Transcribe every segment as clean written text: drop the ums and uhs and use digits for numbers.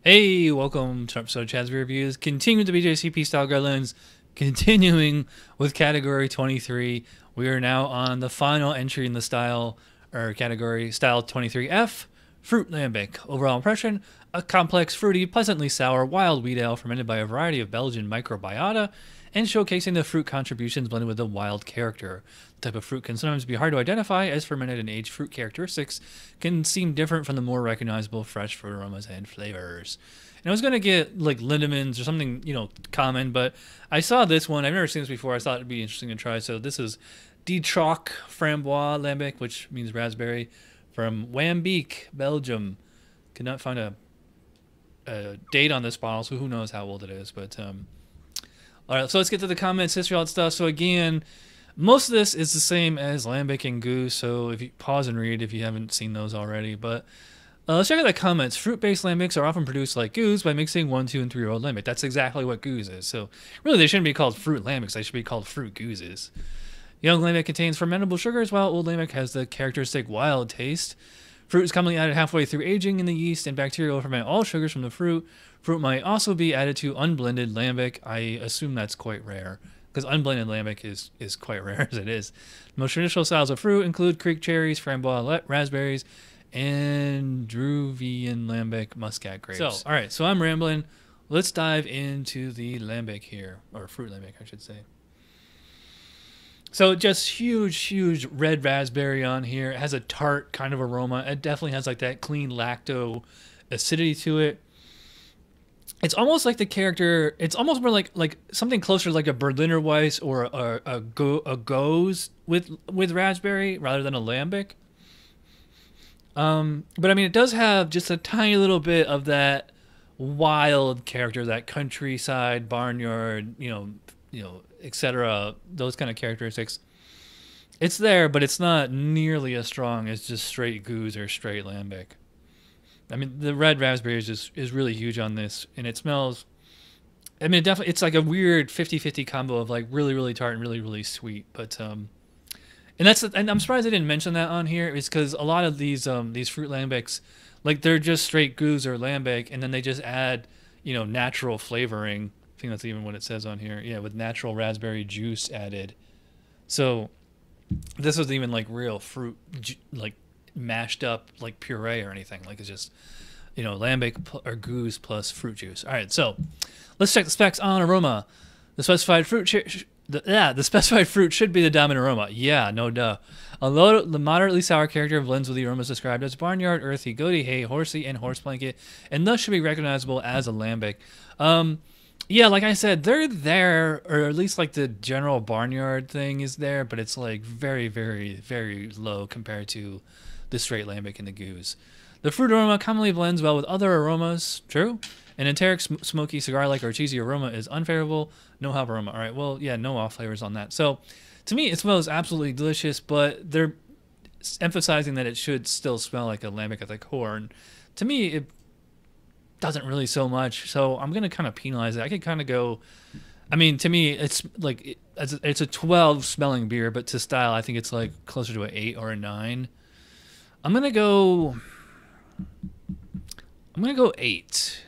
Hey, welcome to episode of Chad's Beer Reviews. Continuing the BJCP style guidelines, continuing with category 23. We are now on the final entry in the style or category, style 23F, Fruit Lambic. Overall impression: a complex, fruity, pleasantly sour wild wheat ale fermented by a variety of Belgian microbiota and showcasing the fruit contributions blended with the wild character. The type of fruit can sometimes be hard to identify, as fermented and aged fruit characteristics can seem different from the more recognizable fresh fruit aromas and flavors. And I was going to get like Lindemans or something, common, but I saw this one. I've never seen this before. I thought it'd be interesting to try. So this is Troch Framboise Lambic, which means raspberry, from Lambic, Belgium. Could not find a date on this bottle, so who knows how old it is, but all right, so let's get to the comments, history, all that stuff. So again, most of this is the same as Lambic and Goose, so if you pause and read if you haven't seen those already. But let's check out the comments. Fruit-based lambics are often produced like Goose by mixing 1, 2, and 3-year-old lambic. That's exactly what Goose is. So really, they shouldn't be called fruit lambics. They should be called fruit gooses. Young lambic contains fermentable sugars, while old lambic has the characteristic wild taste. Fruit is commonly added halfway through aging in the yeast, and bacteria will ferment all sugars from the fruit. Fruit might also be added to unblended lambic. I assume that's quite rare, because unblended lambic is quite rare as it is. The most traditional styles of fruit include creek cherries, framboise raspberries, and Druvian lambic muscat grapes. So, all right, so I'm rambling. Let's dive into the lambic here, or fruit lambic, I should say. So just huge red raspberry on here. It has a tart kind of aroma. It definitely has like that clean lacto acidity to it. It's almost like the character. It's almost more like something closer to like a Berliner Weiss or a Goes with raspberry rather than a lambic. But I mean, it does have just a tiny little bit of that wild character, that countryside barnyard, etc. Those kind of characteristics. It's there, but it's not nearly as strong as just straight Goose or straight lambic. I mean, the red raspberry is really huge on this, and it smells. I mean, it's like a weird 50-50 combo of like really tart and really sweet. But and I'm surprised I didn't mention that on here. Is because a lot of these fruit lambics, like they're just straight Goose or lambic, and then they just add natural flavoring. I think that's even what it says on here. Yeah, with natural raspberry juice added. So this was even like real fruit, like mashed up like puree or anything. Like it's just lambic or Goose plus fruit juice. All right, so let's check the specs on aroma. The specified fruit the specified fruit should be the dominant aroma. Yeah, no duh. Although the moderately sour character blends with the aromas described as barnyard, earthy, goaty hay, horsey, and horse blanket, and thus should be recognizable as a lambic. Yeah, like I said, they're there, or at least like the general barnyard thing is there, but it's like very low compared to the straight lambic and the Goose. The fruit aroma commonly blends well with other aromas. True. An enteric, smoky, cigar-like, or cheesy aroma is unfavorable. No hop aroma. All right, well, yeah, no off flavors on that. So, to me, it smells absolutely delicious, but they're emphasizing that it should still smell like a lambic at the core. And to me, it doesn't really so much. So, I'm going to kind of penalize it. I could kind of go... I mean, to me, it's like... It's a 12 smelling beer, but to style, I think it's like closer to an 8 or a 9. I'm going to go 8.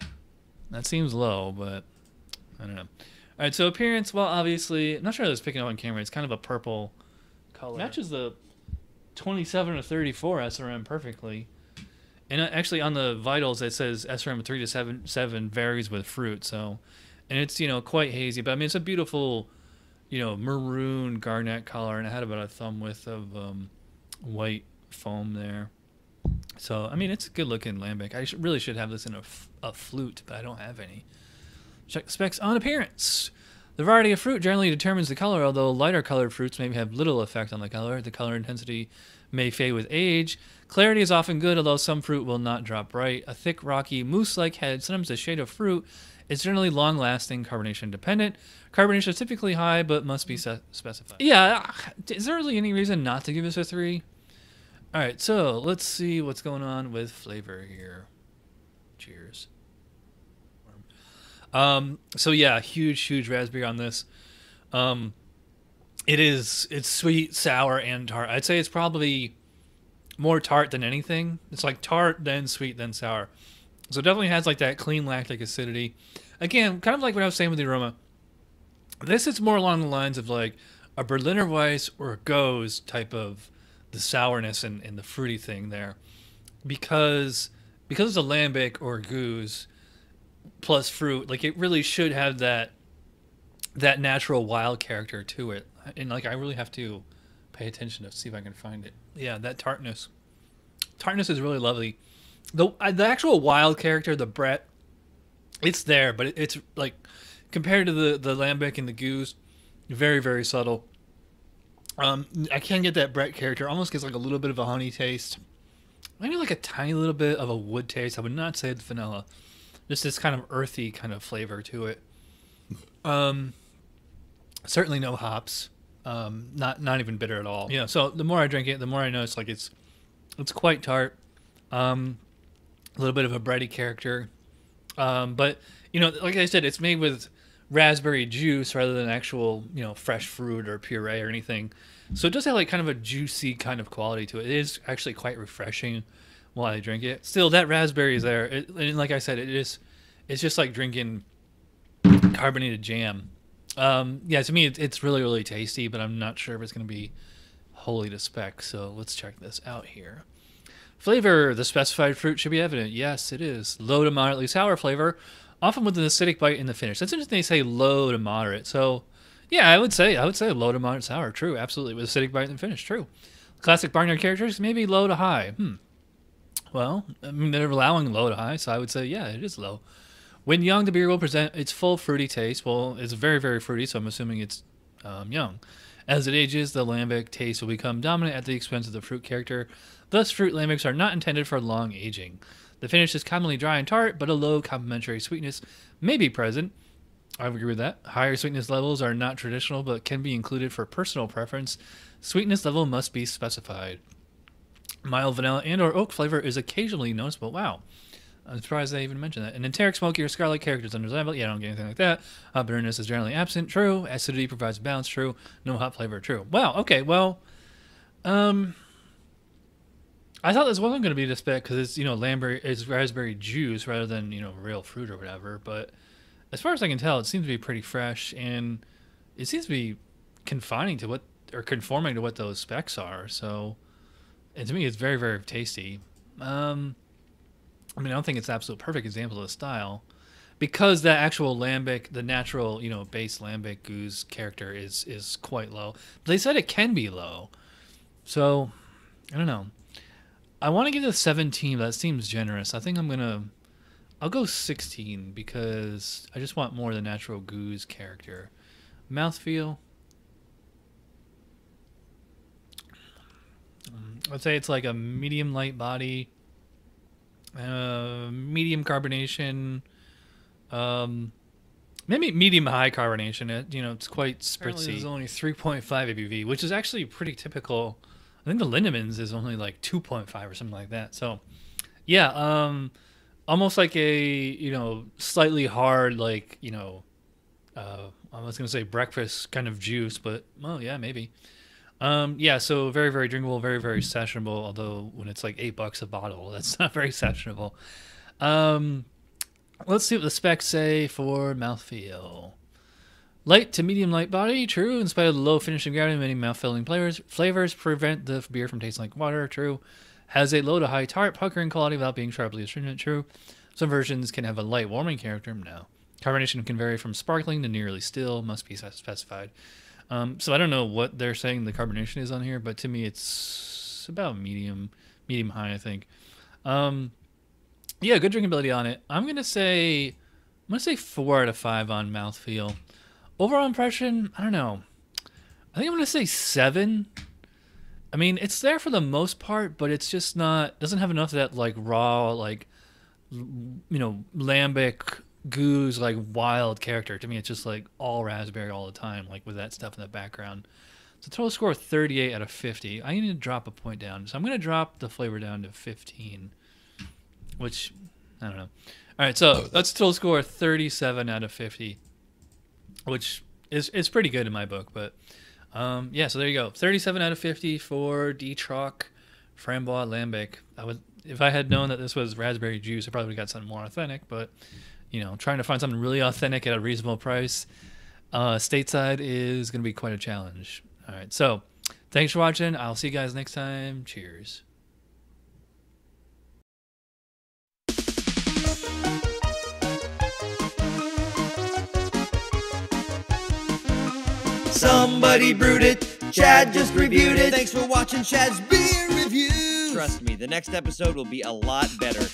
That seems low, but I don't know. All right, so appearance, well, obviously, I'm not sure if it's picking up on camera. It's kind of a purple color. Matches the 27 to 34 SRM perfectly. And actually on the vitals, it says SRM 3 to 7 varies with fruit. So, and it's, quite hazy. But, I mean, it's a beautiful, maroon garnet color. And it had about a thumb width of white foam there. So, I mean, it's a good-looking lambic. I really should have this in a flute, but I don't have any. Check the specs on appearance. The variety of fruit generally determines the color, although lighter-colored fruits may have little effect on the color. The color intensity may fade with age. Clarity is often good, although some fruit will not drop bright. A thick, rocky, mousse-like head, sometimes a shade of fruit, is generally long-lasting, carbonation-dependent. Carbonation is typically high, but must be specified. Yeah, is there really any reason not to give this a 3? All right, so let's see what's going on with flavor here. Cheers. So yeah, huge raspberry on this. It's sweet, sour, and tart. I'd say it's probably more tart than anything. It's like tart, then sweet, then sour. So it definitely has like that clean lactic acidity. Again, kind of like what I was saying with the aroma. This is more along the lines of like a Berliner Weiss or a Goes type of the sourness and the fruity thing there. Because it's a lambic or a goose plus fruit, like it really should have that natural wild character to it. And like I really have to pay attention to see if I can find it. Yeah, that tartness. Tartness is really lovely. The actual wild character, the Brett, it's there, but it's like compared to the lambic and the goose, very very subtle. I can get that Brett character. Almost gets like a little bit of a honey taste, maybe like a tiny little bit of a wood taste. I would not say it's vanilla. Just this kind of earthy kind of flavor to it. Certainly no hops. Not even bitter at all. Yeah. So the more I drink it, the more I notice like it's quite tart. A little bit of a bready character. But you know, like I said, it's made with raspberry juice rather than actual, you know, fresh fruit or puree or anything. So it does have like kind of a juicy kind of quality to it. It is actually quite refreshing while I drink it. Still, that raspberry is there. And like I said, it's just like drinking carbonated jam. Yeah, to me, it's really, really tasty, but I'm not sure if it's going to be wholly to spec. So let's check this out here. Flavor, the specified fruit should be evident. Yes, it is. Low to moderately sour flavor, often with an acidic bite in the finish. That's interesting they say low to moderate. So, yeah, I would say low to moderate sour. True, absolutely. With acidic bite in the finish. True. Classic barnyard characters, maybe low to high. Well, I mean, they're allowing low to high, so I would say, yeah, it is low. When young, the beer will present its full fruity taste. Well, it's very, very fruity, so I'm assuming it's young. As it ages, the lambic taste will become dominant at the expense of the fruit character. Thus, fruit lambics are not intended for long aging. The finish is commonly dry and tart, but a low complementary sweetness may be present. I would agree with that. Higher sweetness levels are not traditional, but can be included for personal preference. Sweetness level must be specified. Mild vanilla and or oak flavor is occasionally noticeable. Wow. I'm surprised they even mentioned that. An enteric, smoky, or scarlet character is undesirable. Yeah, I don't get anything like that. Bitterness is generally absent. True. Acidity provides balance. True. No hot flavor. True. Wow. Okay. Well, I thought this wasn't going to be the spec because it's, you know, it's raspberry juice rather than, you know, real fruit or whatever. But as far as I can tell, it seems to be pretty fresh and it seems to be conforming to what those specs are. So, and to me, it's very, very tasty. I mean, I don't think it's an absolute perfect example of the style because that actual lambic, the natural, you know, base lambic goose character is quite low. But they said it can be low. So, I don't know. I want to give it a 17, but that seems generous. I think I'll go 16 because I just want more of the natural goose character. Mouthfeel. I'd say it's like a medium light body. Medium carbonation, maybe medium high carbonation. You know, it's quite spritzy. There's only 3.5 ABV, which is actually pretty typical. I think the Lindemans is only like 2.5 or something like that. So, yeah, almost like a, you know, slightly hard, like, you know, I was gonna say breakfast kind of juice, but well, yeah, maybe. Yeah, so very, very drinkable, very, very sessionable, although when it's like $8 a bottle, that's not very sessionable. Let's see what the specs say for mouthfeel. Light to medium light body, true. In spite of the low finishing gravity, many mouth-filling flavors prevent the beer from tasting like water, true. Has a low to high tart, puckering quality without being sharply astringent, true. Some versions can have a light warming character, no. Carbonation can vary from sparkling to nearly still, must be specified. So I don't know what they're saying the carbonation is on here, but to me it's about medium high, I think. Yeah, good drinkability on it. I'm gonna say 4 out of 5 on mouthfeel. Overall impression, I don't know. I think I'm gonna say 7. I mean, it's there for the most part, but it's just doesn't have enough of that like raw, like, you know, lambic goose, like wild character. To me, it's just like all raspberry all the time, like with that stuff in the background. So total score 38 out of 50. I need to drop a point down, so I'm gonna drop the flavor down to 15, which I don't know. All right, so that's total score 37 out of 50, which is pretty good in my book. But yeah, so there you go, 37 out of 50 for Troch Framboise Lambic. If I had known that this was raspberry juice, I probably would have got something more authentic. But trying to find something really authentic at a reasonable price, stateside is going to be quite a challenge. All right, so thanks for watching. I'll see you guys next time. Cheers. Somebody brewed it. Chad just reviewed it. Thanks for watching Chad's Beer Review. Trust me, the next episode will be a lot better.